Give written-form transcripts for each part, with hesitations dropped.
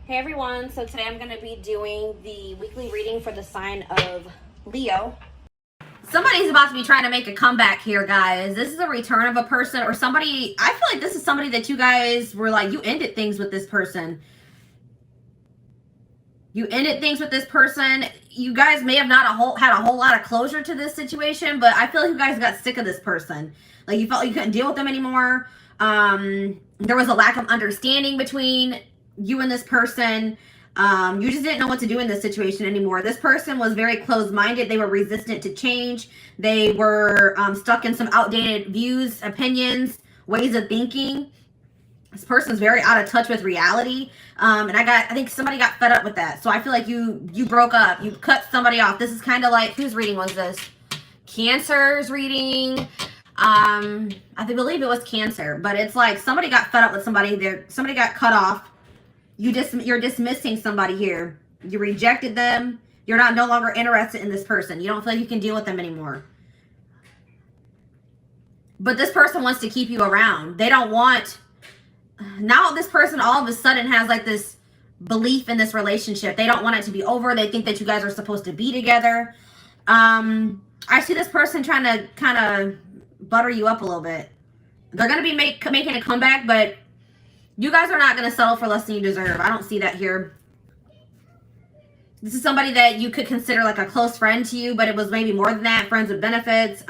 Hey everyone, so today I'm going to be doing the weekly reading for the sign of Leo. Somebody's about to be trying to make a comeback here, guys. This is a return of a person or somebody. I feel like this is somebody that you guys were like, you ended things with this person. You ended things with this person. You guys may have not had a whole lot of closure to this situation, but I feel like you guys got sick of this person. Like you felt like you couldn't deal with them anymore. There was a lack of understanding between you and this person. You just didn't know what to do in this situation anymore. This person was very closed-minded. They were resistant to change. They were stuck in some outdated views, opinions, ways of thinking. This person's very out of touch with reality. And I think somebody got fed up with that. So I feel like you broke up. You cut somebody off. This is kind of like, whose reading was this? Cancer's reading. I believe it was Cancer. But it's like somebody got fed up with somebody. Somebody got cut off. You're dismissing somebody here. You rejected them. You're no longer interested in this person. You don't feel like you can deal with them anymore. But this person wants to keep you around. They don't want... Now this person all of a sudden has like this belief in this relationship. They don't want it to be over. They think that you guys are supposed to be together. I see this person trying to kind of butter you up a little bit. They're going to be making a comeback, but you guys are not going to settle for less than you deserve. I don't see that here. This is somebody that you could consider like a close friend to you, but it was maybe more than that. Friends with benefits.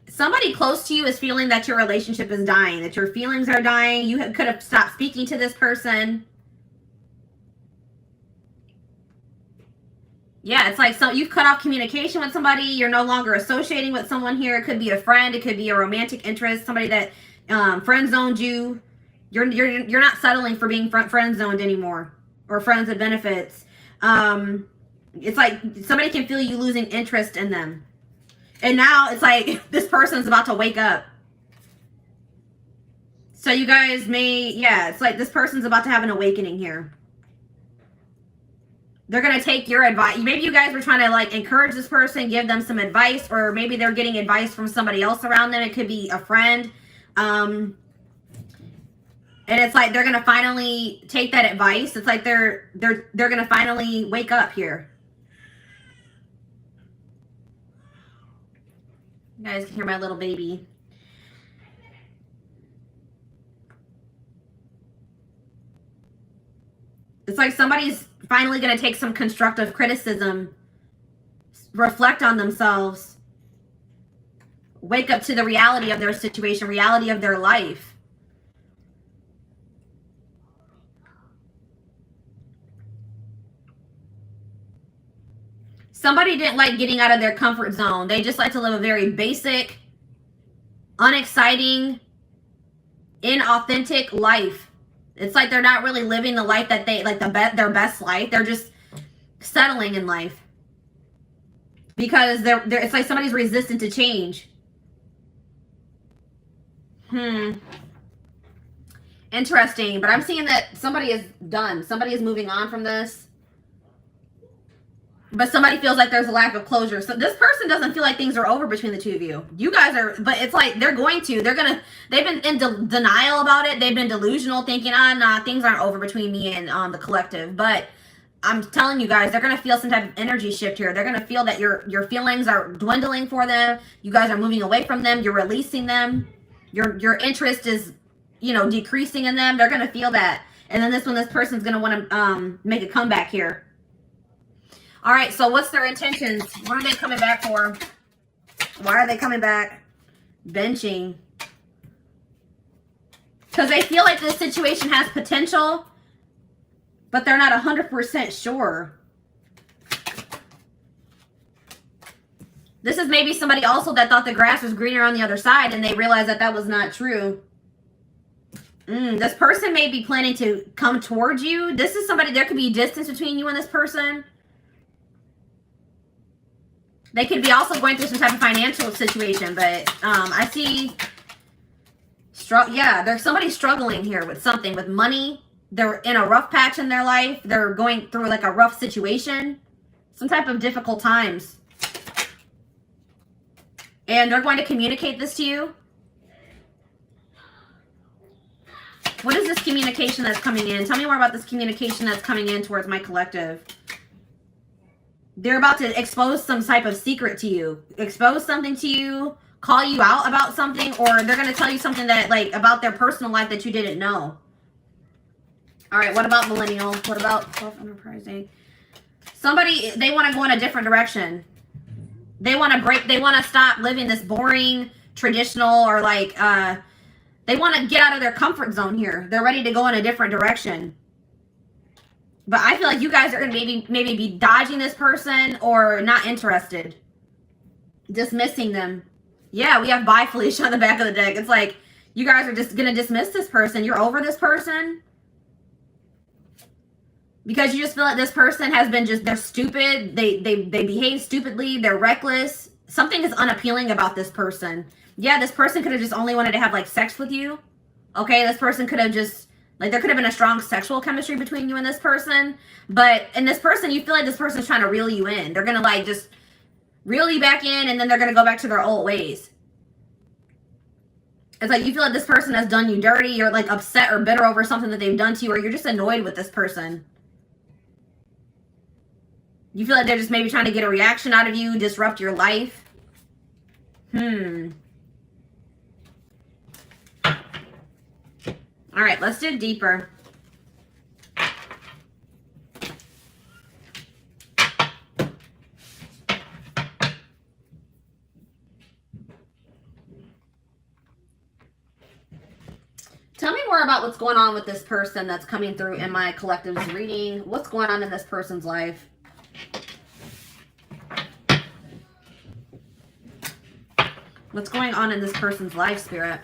Somebody close to you is feeling that your relationship is dying, that your feelings are dying. You could have stopped speaking to this person. Yeah, it's like you've cut off communication with somebody. You're no longer associating with someone here. It could be a friend. It could be a romantic interest. Somebody that friend zoned you. You're not settling for being friend zoned anymore, or friends with benefits. It's like somebody can feel you losing interest in them. And now it's like this person's about to wake up. So you guys may, yeah, it's like this person's about to have an awakening here. They're going to take your advice. Maybe you guys were trying to like encourage this person, give them some advice, or maybe they're getting advice from somebody else around them. It could be a friend. And it's like they're going to finally take that advice. It's like they're going to finally wake up here. You guys can hear my little baby. It's like somebody's finally going to take some constructive criticism, reflect on themselves, wake up to the reality of their situation, reality of their life. Somebody didn't like getting out of their comfort zone. They just like to live a very basic, unexciting, inauthentic life. It's like they're not really living the life that they like, their best life. They're just settling in life because it's like somebody's resistant to change. Interesting, but I'm seeing that somebody is done. Somebody is moving on from this. But somebody feels like there's a lack of closure. So this person doesn't feel like things are over between the two of you. You guys are, but it's like they've been in denial about it. They've been delusional, thinking, nah, things aren't over between me and the collective. But I'm telling you guys, they're going to feel some type of energy shift here. They're going to feel that your feelings are dwindling for them. You guys are moving away from them. You're releasing them. Your interest is, decreasing in them. They're going to feel that. And then this person's going to want to make a comeback here. All right, so what's their intentions? What are they coming back for? Why are they coming back? Benching. Because they feel like this situation has potential, but they're not 100% sure. This is maybe somebody also that thought the grass was greener on the other side, and they realized that that was not true. This person may be planning to come towards you. This is somebody, there could be distance between you and this person. They could be also going through some type of financial situation, but I see, there's somebody struggling here with something, with money. They're in a rough patch in their life. They're going through like a rough situation, some type of difficult times. And they're going to communicate this to you. What is this communication that's coming in? Tell me more about this communication that's coming in towards my collective. They're about to expose some type of secret to you. Expose something to you. Call you out about something. Or they're going to tell you something that, like, about their personal life that you didn't know. All right, what about millennial? What about self-enterprising? Somebody, they want to go in a different direction. They want to break, they want to stop living this boring, traditional, or like, they want to get out of their comfort zone here. They're ready to go in a different direction. But I feel like you guys are going to maybe be dodging this person or not interested. Dismissing them. Yeah, we have bye Felicia on the back of the deck. It's like, you guys are just going to dismiss this person. You're over this person. Because you just feel like this person has been just, they're stupid. They behave stupidly. They're reckless. Something is unappealing about this person. Yeah, this person could have just only wanted to have, like, sex with you. Okay, this person could have just, like, there could have been a strong sexual chemistry between you and this person. But in this person, you feel like this person's trying to reel you in. They're going to, like, just reel you back in, and then they're going to go back to their old ways. It's like you feel like this person has done you dirty. You're, like, upset or bitter over something that they've done to you, or you're just annoyed with this person. You feel like they're just maybe trying to get a reaction out of you, disrupt your life. All right, let's dig deeper. Tell me more about what's going on with this person that's coming through in my collective's reading. What's going on in this person's life? What's going on in this person's life, Spirit?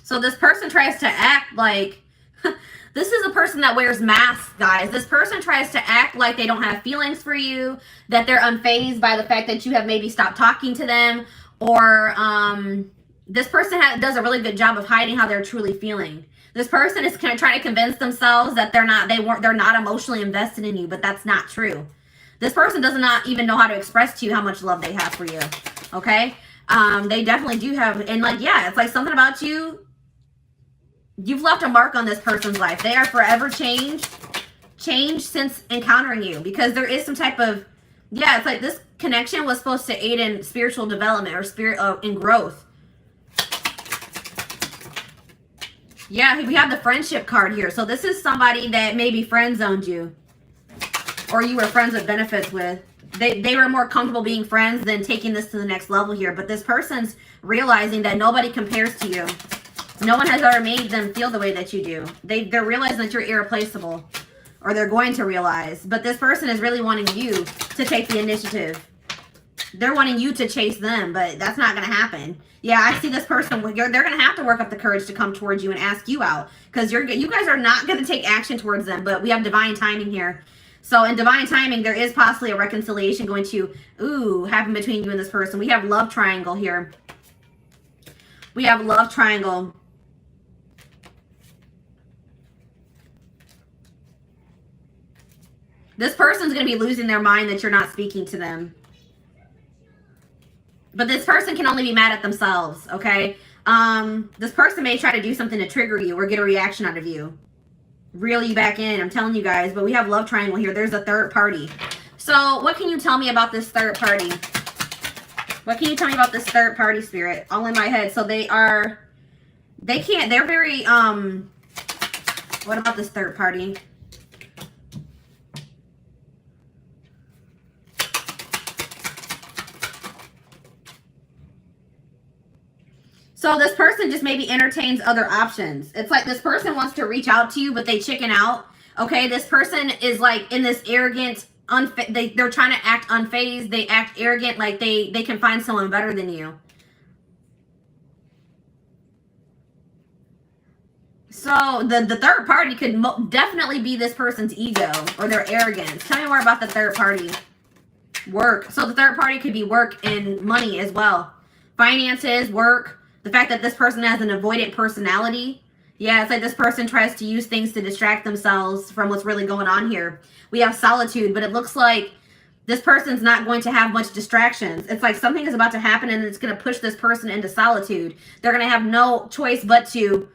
So this person tries to act like, this is a person that wears masks, guys. This person tries to act like they don't have feelings for you, that they're unfazed by the fact that you have maybe stopped talking to them, or this person does a really good job of hiding how they're truly feeling. This person is kind of trying to convince themselves that they're not emotionally invested in you, but that's not true. This person does not even know how to express to you how much love they have for you. Okay? They definitely do have, and like, yeah, it's like something about you. You've left a mark on this person's life. They are forever changed since encountering you, because there is some type of, yeah, it's like this connection was supposed to aid in spiritual development or in growth. Yeah, we have the friendship card here. So this is somebody that maybe friend zoned you, or you were friends with benefits with. They were more comfortable being friends than taking this to the next level here. But this person's realizing that nobody compares to you. No one has ever made them feel the way that you do. They're realizing that you're irreplaceable, or they're going to realize. But this person is really wanting you to take the initiative. They're wanting you to chase them, but that's not going to happen. Yeah, I see this person. They're going to have to work up the courage to come towards you and ask you out, because you guys are not going to take action towards them. But we have divine timing here. So in divine timing, there is possibly a reconciliation going to happen between you and this person. We have love triangle here. We have love triangle. This person's going to be losing their mind that you're not speaking to them. But this person can only be mad at themselves, okay? This person may try to do something to trigger you or get a reaction out of you. Reel you back in, I'm telling you guys. But we have love triangle here. There's a third party. So what can you tell me about this third party? What can you tell me about this third party, Spirit? All in my head. So they're very, what about this third party? So this person just maybe entertains other options. It's like this person wants to reach out to you, but they chicken out. Okay, this person is like in this arrogant, they're trying to act unfazed. They act arrogant, like they can find someone better than you. So the third party could definitely be this person's ego or their arrogance. Tell me more about the third party. Work. So the third party could be work and money as well. finances, work, the fact that this person has an avoidant personality. Yeah, it's like this person tries to use things to distract themselves from what's really going on here. We have solitude, but it looks like this person's not going to have much distractions. It's like something is about to happen and it's going to push this person into solitude. They're going to have no choice but to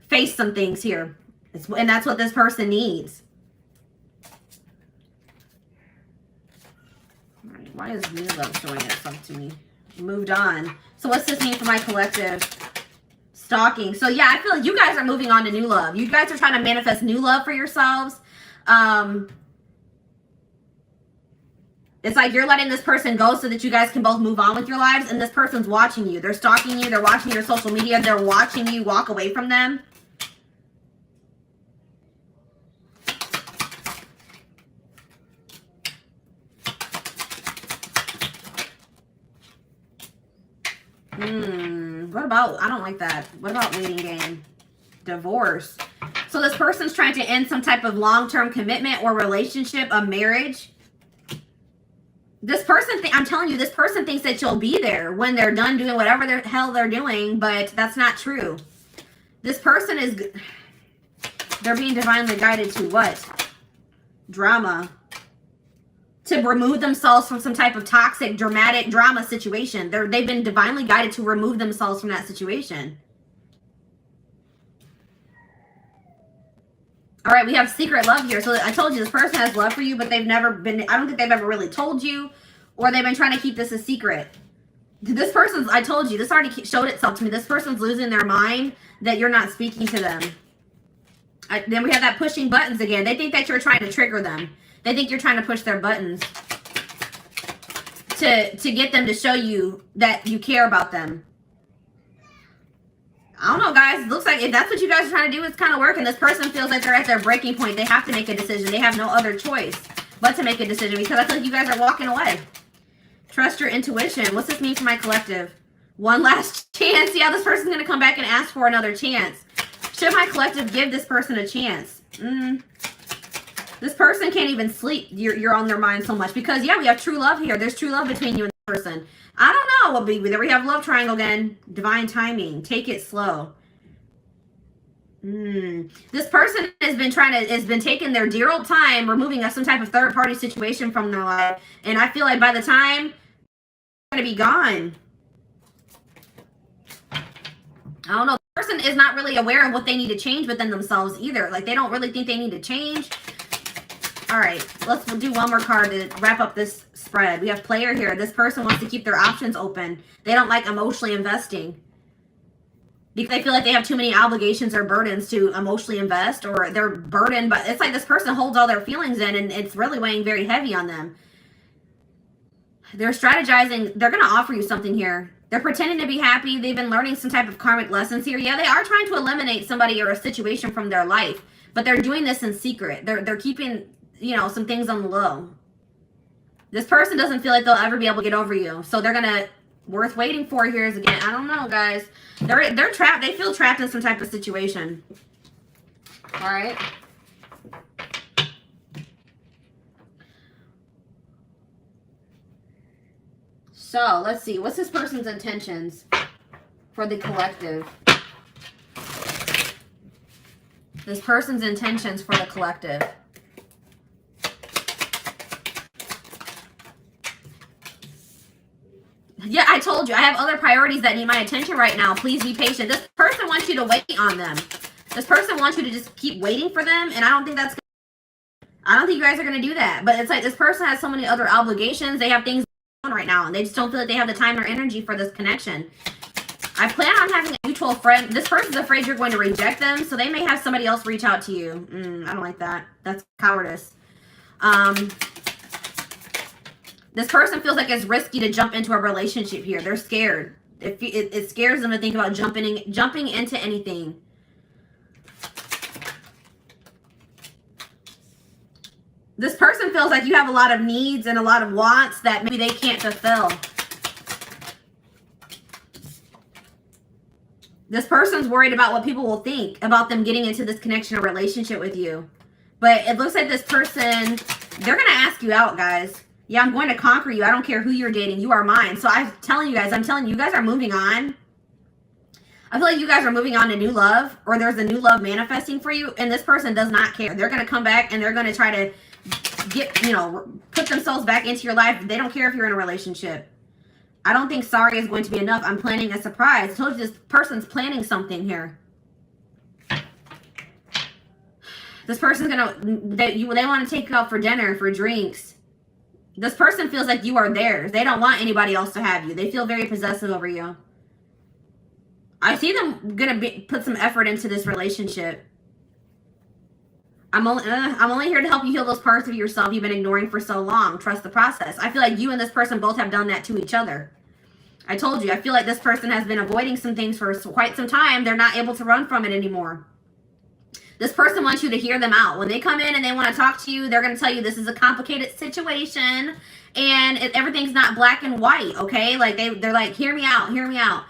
face some things here. And that's what this person needs. All right, why is new love showing itself to me? Moved on. So what's this mean for my collective? Stalking. So yeah, I feel like you guys are moving on to new love. You guys are trying to manifest new love for yourselves. It's like you're letting this person go so that you guys can both move on with your lives, and this person's watching you. They're stalking you. They're watching your social media. They're watching you walk away from them. What about, I don't like that. What about waiting game? Divorce. So this person's trying to end some type of long-term commitment or relationship, a marriage. This person, I'm telling you, this person thinks that you'll be there when they're done doing whatever the hell they're doing, but that's not true. This person is, they're being divinely guided to what? Drama. To remove themselves from some type of toxic, dramatic drama situation. They've been divinely guided to remove themselves from that situation. All right, we have secret love here. So I told you this person has love for you, but they've never been, I don't think they've ever really told you, or they've been trying to keep this a secret. This person's, I told you, this already showed itself to me. This person's losing their mind that you're not speaking to them. Then we have that pushing buttons again. They think that you're trying to trigger them. They think you're trying to push their buttons to get them to show you that you care about them. I don't know, guys. It looks like if that's what you guys are trying to do, it's kind of working. This person feels like they're at their breaking point. They have to make a decision. They have no other choice but to make a decision because I feel like you guys are walking away. Trust your intuition. What's this mean for my collective? One last chance. Yeah, this person's going to come back and ask for another chance. Should my collective give this person a chance? This person can't even sleep. You're on their mind so much because, yeah, we have true love here. There's true love between you and the person. I don't know what be there. We have love triangle again. Divine timing. Take it slow. This person has been taking their dear old time removing some type of third party situation from their life. And I feel like by the time they're going to be gone. I don't know. The person is not really aware of what they need to change within themselves either. Like they don't really think they need to change. All right, let's do one more card to wrap up this spread. We have player here. This person wants to keep their options open. They don't like emotionally investing because they feel like they have too many obligations or burdens to emotionally invest, or they're burdened. But it's like this person holds all their feelings in and it's really weighing very heavy on them. They're strategizing. They're going to offer you something here. They're pretending to be happy. They've been learning some type of karmic lessons here. Yeah, they are trying to eliminate somebody or a situation from their life, but they're doing this in secret. They're keeping, you know, some things on the low. This person doesn't feel like they'll ever be able to get over you. So they're going to, worth waiting for here is again, I don't know, guys. They're trapped. They feel trapped in some type of situation. All right. So let's see. What's this person's intentions for the collective? This person's intentions for the collective. Yeah, I told you. I have other priorities that need my attention right now. Please be patient. This person wants you to wait on them. This person wants you to just keep waiting for them, and I don't think that's I don't think you guys are going to do that. But it's like this person has so many other obligations. They have things going on right now, and they just don't feel like they have the time or energy for this connection. I plan on having a mutual friend. This person's afraid you're going to reject them, so they may have somebody else reach out to you. I don't like that. That's cowardice. This person feels like it's risky to jump into a relationship here. They're scared. It scares them to think about jumping into anything. This person feels like you have a lot of needs and a lot of wants that maybe they can't fulfill. This person's worried about what people will think about them getting into this connection or relationship with you. But it looks like this person, they're going to ask you out, guys. Yeah, I'm going to conquer you. I don't care who you're dating. You are mine. So I'm telling you guys are moving on. I feel like you guys are moving on to new love, or there's a new love manifesting for you, and this person does not care. They're going to come back and they're going to try to get, you know, put themselves back into your life. They don't care if you're in a relationship. I don't think sorry is going to be enough. I'm planning a surprise. I told you this person's planning something here. This person's they want to take you out for dinner, for drinks. This person feels like you are theirs. They don't want anybody else to have you. They feel very possessive over you. I see them put some effort into this relationship. I'm only here to help you heal those parts of yourself you've been ignoring for so long. Trust the process. I feel like you and this person both have done that to each other. I told you, I feel like this person has been avoiding some things for quite some time. They're not able to run from it anymore. This person wants you to hear them out. When they come in and they want to talk to you, they're going to tell you this is a complicated situation and everything's not black and white, okay? Like they're like, hear me out, hear me out.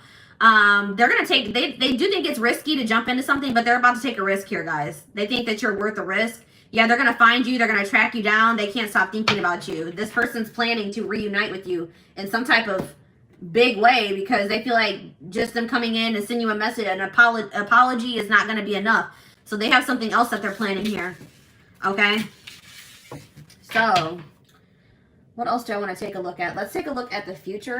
They're going to take, they do think it's risky to jump into something, but they're about to take a risk here, guys. They think that you're worth the risk. Yeah, they're going to find you. They're going to track you down. They can't stop thinking about you. This person's planning to reunite with you in some type of big way because they feel like just them coming in and sending you a message, an apology is not going to be enough. So they have something else that they're planning here. Okay? So, what else do I want to take a look at? Let's take a look at the future.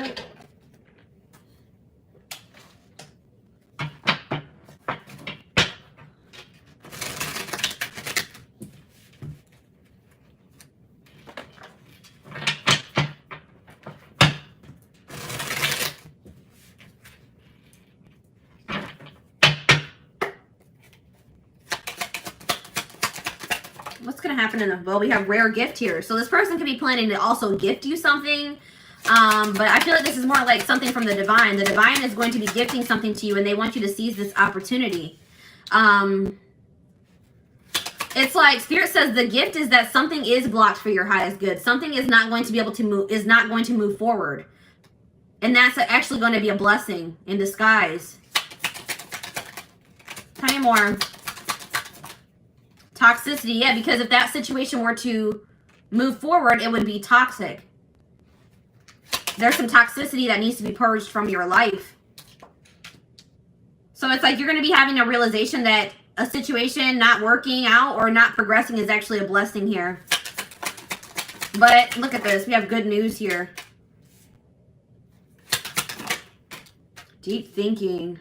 What's going to happen in the, well, we have rare gift here. So this person could be planning to also gift you something. But I feel like this is more like something from the divine. The divine is going to be gifting something to you and they want you to seize this opportunity. It's like Spirit says the gift is that something is blocked for your highest good. Something is not going to be able to move, is not going to move forward. And that's actually going to be a blessing in disguise. Tell me more. Toxicity, yeah, because if that situation were to move forward, it would be toxic. There's some toxicity that needs to be purged from your life. So it's like you're going to be having a realization that a situation not working out or not progressing is actually a blessing here. But look at this. We have good news here. Deep thinking.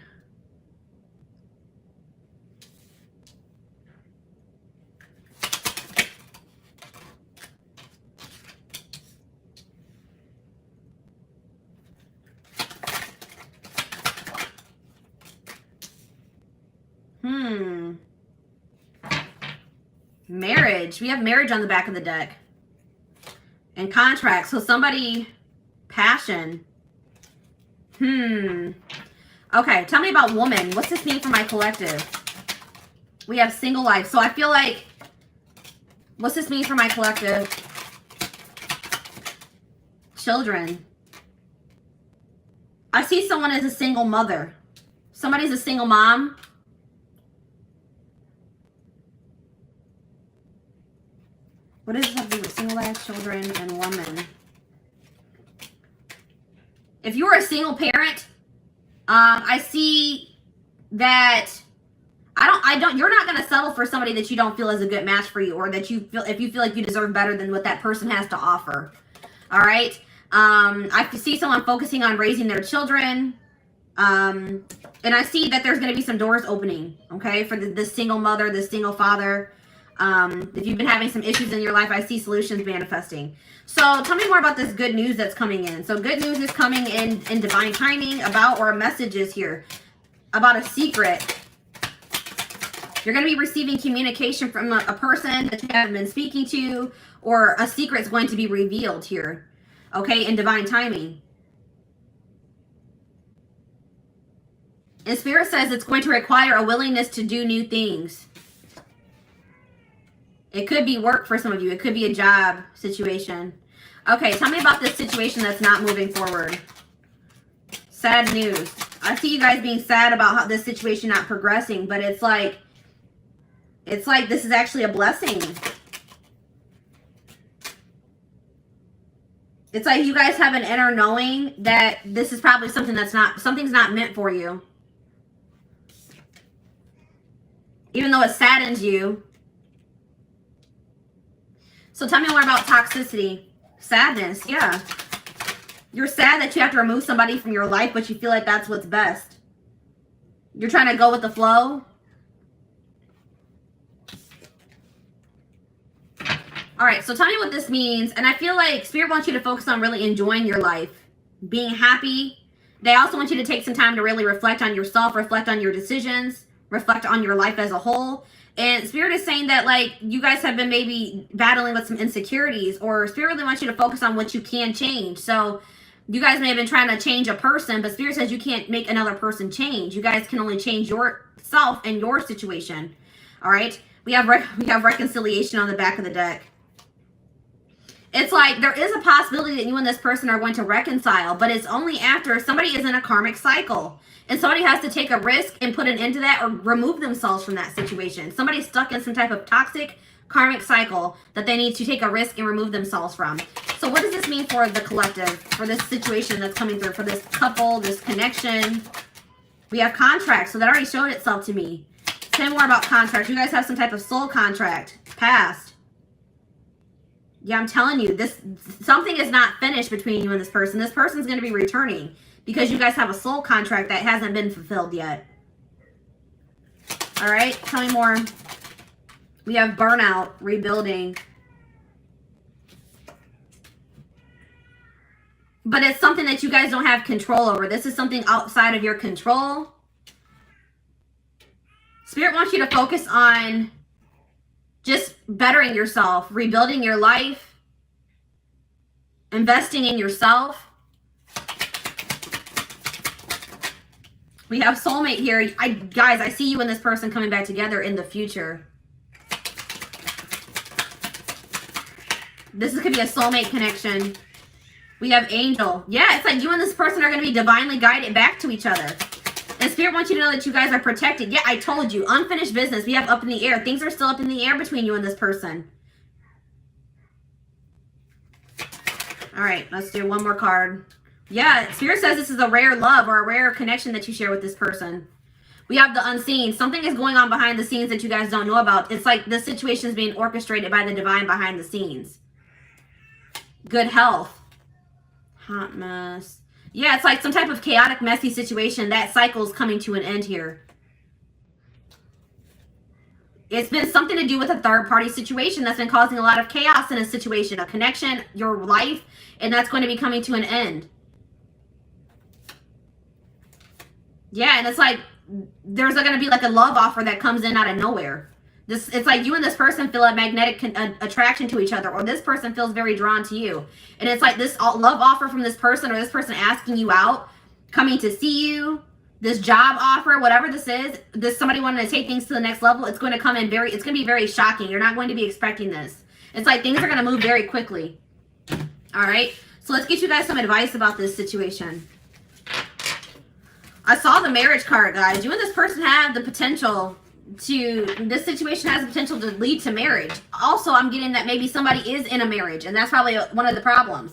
Marriage. We have marriage on the back of the deck. And contract. So somebody, passion. Okay, tell me about woman. What's this mean for my collective? We have single life. So I feel like, what's this mean for my collective? Children. I see someone as a single mother. Somebody's a single mom. What does this have to do with single life, children, and woman? If you're a single parent, I see that you're not going to settle for somebody that you don't feel is a good match for you, or that if you feel like you deserve better than what that person has to offer. All right. I see someone focusing on raising their children. And I see that there's going to be some doors opening, okay, for the single mother, the single father. If you've been having some issues in your life, I see solutions manifesting. So tell me more about this good news that's coming in. So good news is coming in divine timing about, or messages here about a secret. You're going to be receiving communication from a person that you haven't been speaking to, or a secret's going to be revealed here, okay, in divine timing. And Spirit says it's going to require a willingness to do new things. It could be work for some of you. It could be a job situation. Okay, tell me about this situation that's not moving forward. Sad news. I see you guys being sad about how this situation not progressing, but it's like this is actually a blessing. It's like you guys have an inner knowing that this is probably something something's not meant for you. Even though it saddens you. So tell me more about toxicity. Sadness, yeah. You're sad that you have to remove somebody from your life, but you feel like that's what's best. You're trying to go with the flow. All right, so tell me what this means. And I feel like Spirit wants you to focus on really enjoying your life, being happy. They also want you to take some time to really reflect on yourself, reflect on your decisions, reflect on your life as a whole. And Spirit is saying that, like, you guys have been maybe battling with some insecurities, or Spirit really wants you to focus on what you can change. So you guys may have been trying to change a person, but Spirit says you can't make another person change. You guys can only change yourself and your situation. All right? We have reconciliation on the back of the deck. It's like there is a possibility that you and this person are going to reconcile, but it's only after somebody is in a karmic cycle. And somebody has to take a risk and put an end to that or remove themselves from that situation. Somebody's stuck in some type of toxic karmic cycle that they need to take a risk and remove themselves from. So what does this mean for the collective, for this situation that's coming through, for this couple, this connection? We have contracts, so that already showed itself to me. Tell me more about contracts. You guys have some type of soul contract, past. Yeah, I'm telling you, something is not finished between you and this person. This person's going to be returning because you guys have a soul contract that hasn't been fulfilled yet. All right, tell me more. We have burnout, rebuilding. But it's something that you guys don't have control over. This is something outside of your control. Spirit wants you to focus on just bettering yourself, rebuilding your life, investing in yourself. We have soulmate here. Guys, I see you and this person coming back together in the future. This could be a soulmate connection. We have angel. Yeah, it's like you and this person are going to be divinely guided back to each other. And Spirit wants you to know that you guys are protected. Yeah, I told you. Unfinished business. We have up in the air. Things are still up in the air between you and this person. All right, let's do one more card. Yeah, Spirit says this is a rare love or a rare connection that you share with this person. We have the unseen. Something is going on behind the scenes that you guys don't know about. It's like this situation is being orchestrated by the divine behind the scenes. Good health. Hot mess. Yeah, it's like some type of chaotic, messy situation. That cycle is coming to an end here. It's been something to do with a third-party situation that's been causing a lot of chaos in a situation, a connection, your life, and that's going to be coming to an end. Yeah, and it's like there's going to be like a love offer that comes in out of nowhere. It's like you and this person feel a magnetic attraction to each other, or this person feels very drawn to you. And it's like this love offer from this person, or this person asking you out, coming to see you, this job offer, whatever this is, somebody wanting to take things to the next level. It's going to come in it's going to be very shocking. You're not going to be expecting this. It's like things are going to move very quickly. All right. So let's get you guys some advice about this situation. I saw the marriage card, guys. You and this person have the potential this situation has the potential to lead to marriage. Also, I'm getting that maybe somebody is in a marriage, and that's probably one of the problems.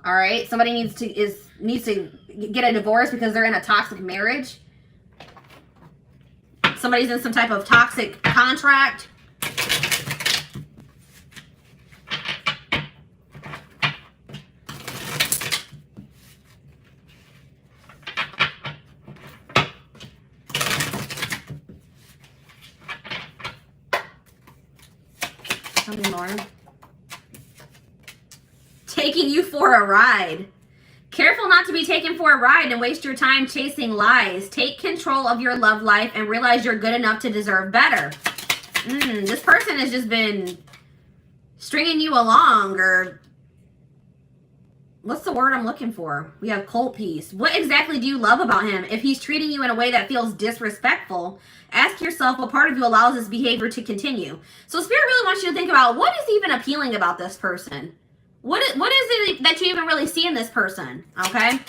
All right, somebody needs to get a divorce because they're in a toxic marriage. Somebody's in some type of toxic contract. More. Taking you for a ride. Careful not to be taken for a ride and waste your time chasing lies. Take control of your love life and realize you're good enough to deserve better. This person has just been stringing you along, or what's the word I'm looking for? We have cold peace. What exactly do you love about him? If he's treating you in a way that feels disrespectful, ask yourself what part of you allows this behavior to continue. So Spirit really wants you to think about what is even appealing about this person. What is it that you even really see in this person? Okay.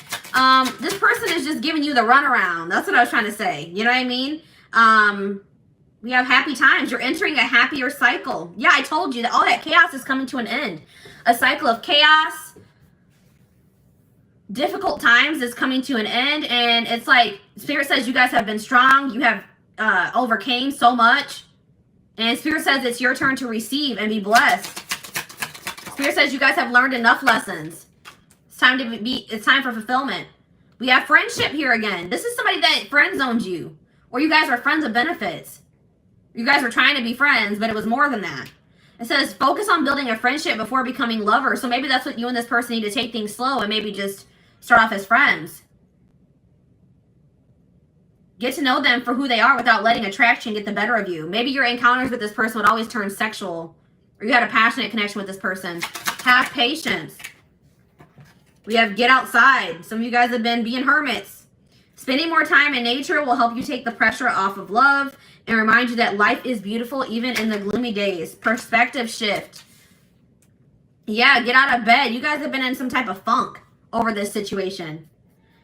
This person is just giving you the runaround. That's what I was trying to say. You know what I mean? We have happy times. You're entering a happier cycle. Yeah, I told you that all that chaos is coming to an end. A cycle of chaos, difficult times is coming to an end, and it's like Spirit says you guys have been strong. You have overcame so much, and Spirit says it's your turn to receive and be blessed. Spirit says you guys have learned enough lessons. It's time for fulfillment. We have friendship here again. This is somebody that friend zoned you, or you guys were friends of benefits. You guys were trying to be friends, but it was more than that. It says focus on building a friendship before becoming lovers. So maybe that's what you and this person need to take things slow and maybe just start off as friends. Get to know them for who they are without letting attraction get the better of you. Maybe your encounters with this person would always turn sexual, or you had a passionate connection with this person. Have patience. We have get outside. Some of you guys have been being hermits. Spending more time in nature will help you take the pressure off of love and remind you that life is beautiful even in the gloomy days. Perspective shift. Yeah, get out of bed. You guys have been in some type of funk over this situation.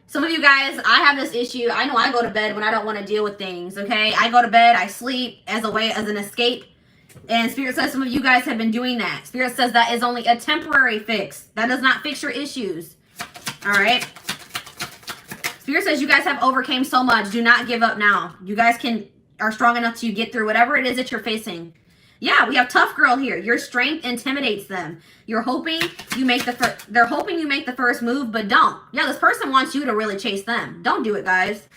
Some of you guys, I have this issue. I know I go to bed when I don't want to deal with things, okay? I go to bed, I sleep as an escape. And Spirit says some of you guys have been doing that. Spirit says that is only a temporary fix. That does not fix your issues. All right? Spirit says you guys have overcame so much. Do not give up now. You guys are strong enough to get through whatever it is that you're facing. Yeah, we have tough girl here. Your strength intimidates them. You're hoping you make they're hoping you make the first move, but don't. Yeah, this person wants you to really chase them. Don't do it, guys.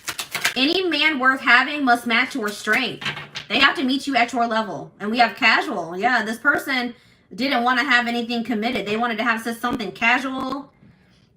Any man worth having must match your strength. They have to meet you at your level. And we have casual. Yeah, this person didn't want to have anything committed. They wanted to have something casual.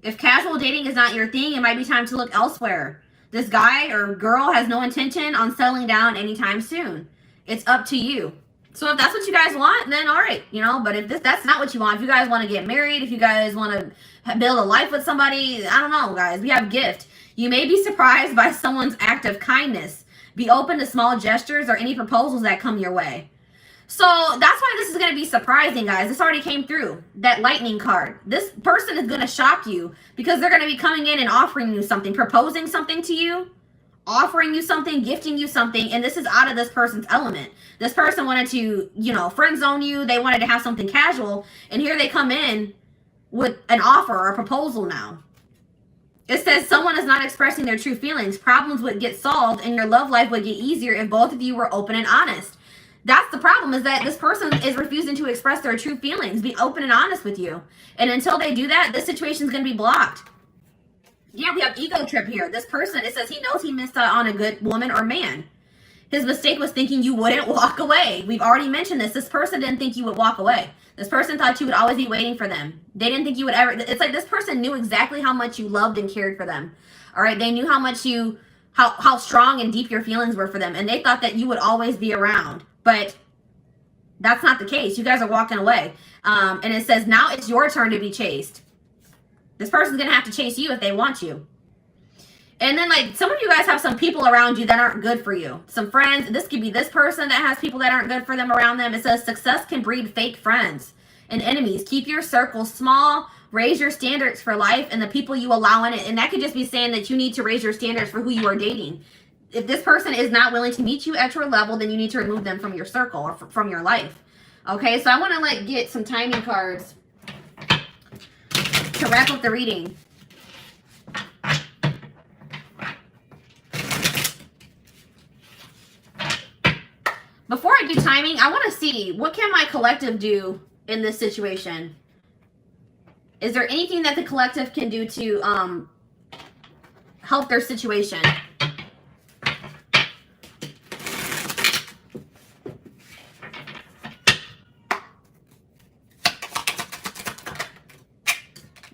If casual dating is not your thing, it might be time to look elsewhere. This guy or girl has no intention on settling down anytime soon. It's up to you. So if that's what you guys want, then all right, you know. But if that's not what you want, if you guys want to get married, if you guys want to build a life with somebody, I don't know, guys. We have gift. You may be surprised by someone's act of kindness. Be open to small gestures or any proposals that come your way. So that's why this is going to be surprising, guys. This already came through. That lightning card. This person is going to shock you because they're going to be coming in and offering you something, proposing something to you, offering you something, gifting you something, and this is out of this person's element. This person wanted to, you know, friend zone you. They wanted to have something casual, and here they come in with an offer or a proposal now. It says someone is not expressing their true feelings. Problems would get solved and your love life would get easier if both of you were open and honest. That's the problem, is that this person is refusing to express their true feelings, be open and honest with you. And until they do that, this situation is going to be blocked. Yeah, we have ego trip here. This person, it says he knows he missed out on a good woman or man. His mistake was thinking you wouldn't walk away. We've already mentioned this. This person didn't think you would walk away. This person thought you would always be waiting for them. They didn't think you would ever. It's like this person knew exactly how much you loved and cared for them. All right. They knew how much how strong and deep your feelings were for them. And they thought that you would always be around. But that's not the case. You guys are walking away. And it says now it's your turn to be chased. This person's going to have to chase you if they want you. And then, like, some of you guys have some people around you that aren't good for you. Some friends. This could be this person that has people that aren't good for them around them. It says success can breed fake friends and enemies. Keep your circle small. Raise your standards for life and the people you allow in it. And that could just be saying that you need to raise your standards for who you are dating. If this person is not willing to meet you at your level, then you need to remove them from your circle or from your life. Okay, so I want to, like, get some timing cards to wrap up the reading. Before I do timing, I want to see, what can my collective do in this situation? Is there anything that the collective can do to help their situation?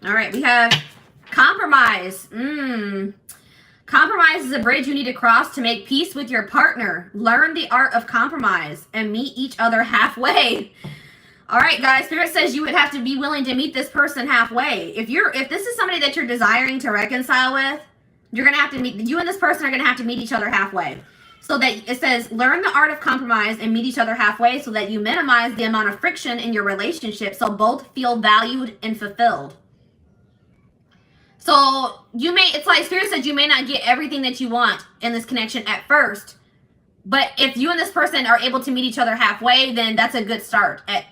All right, we have compromise. Compromise is a bridge you need to cross to make peace with your partner. Learn the art of compromise and meet each other halfway. All right, guys, Spirit says you would have to be willing to meet this person halfway. If this is somebody that you're desiring to reconcile with, you're going to have to meet, you and this person are going to have to meet each other halfway. So that it says, learn the art of compromise and meet each other halfway so that you minimize the amount of friction in your relationship so both feel valued and fulfilled. So it's like Spirit said, you may not get everything that you want in this connection at first, but if you and this person are able to meet each other halfway, then that's a good start at,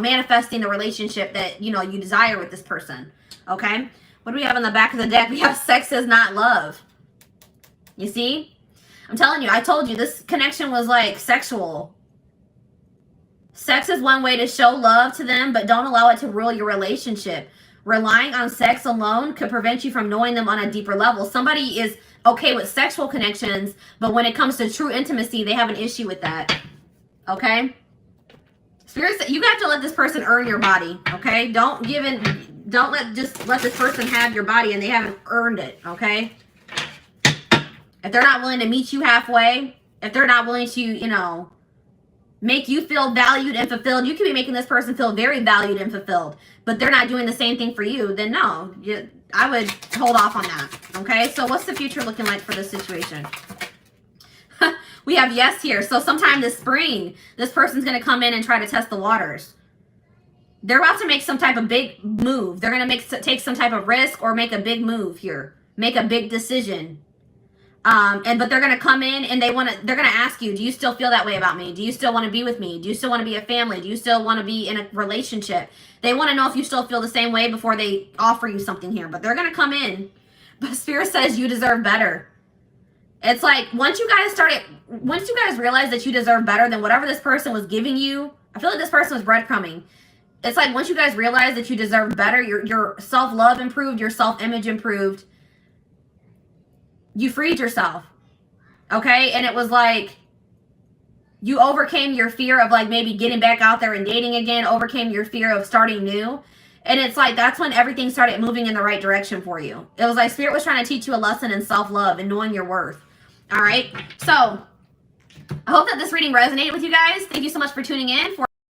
manifesting the relationship that, you desire with this person. Okay. What do we have on the back of the deck? We have sex is not love. You see? I'm telling you, I told you this connection was like sexual. Sex is one way to show love to them, but don't allow it to rule your relationship. Relying on sex alone could prevent you from knowing them on a deeper level. Somebody is okay with sexual connections, but when it comes to true intimacy, they have an issue with that. Okay? Spirits, you have to let this person earn your body. Okay? Don't let this person have your body and they haven't earned it. Okay? If they're not willing to meet you halfway, if they're not willing to, you know, make you feel valued and fulfilled, you could be making this person feel very valued and fulfilled, but they're not doing the same thing for you, then no, I would hold off on that. Okay, so what's the future looking like for this situation? We have yes here. So sometime this spring, this person's going to come in and try to test the waters. They're about to make some type of big move. They're going to take some type of risk or make a big move here, make a big decision. But they're going to come in and they're going to ask you, do you still feel that way about me? Do you still want to be with me? Do you still want to be a family? Do you still want to be in a relationship? They want to know if you still feel the same way before they offer you something here, but they're going to come in. But Spirit says you deserve better. It's like, once you guys realize that you deserve better than whatever this person was giving you, I feel like this person was breadcrumbing. It's like, once you guys realize that you deserve better, your self-love improved, your self-image improved, you freed yourself, okay? And it was like you overcame your fear of like maybe getting back out there and dating again, overcame your fear of starting new. And it's like that's when everything started moving in the right direction for you. It was like Spirit was trying to teach you a lesson in self-love and knowing your worth. All right? So I hope that this reading resonated with you guys. Thank you so much for tuning in.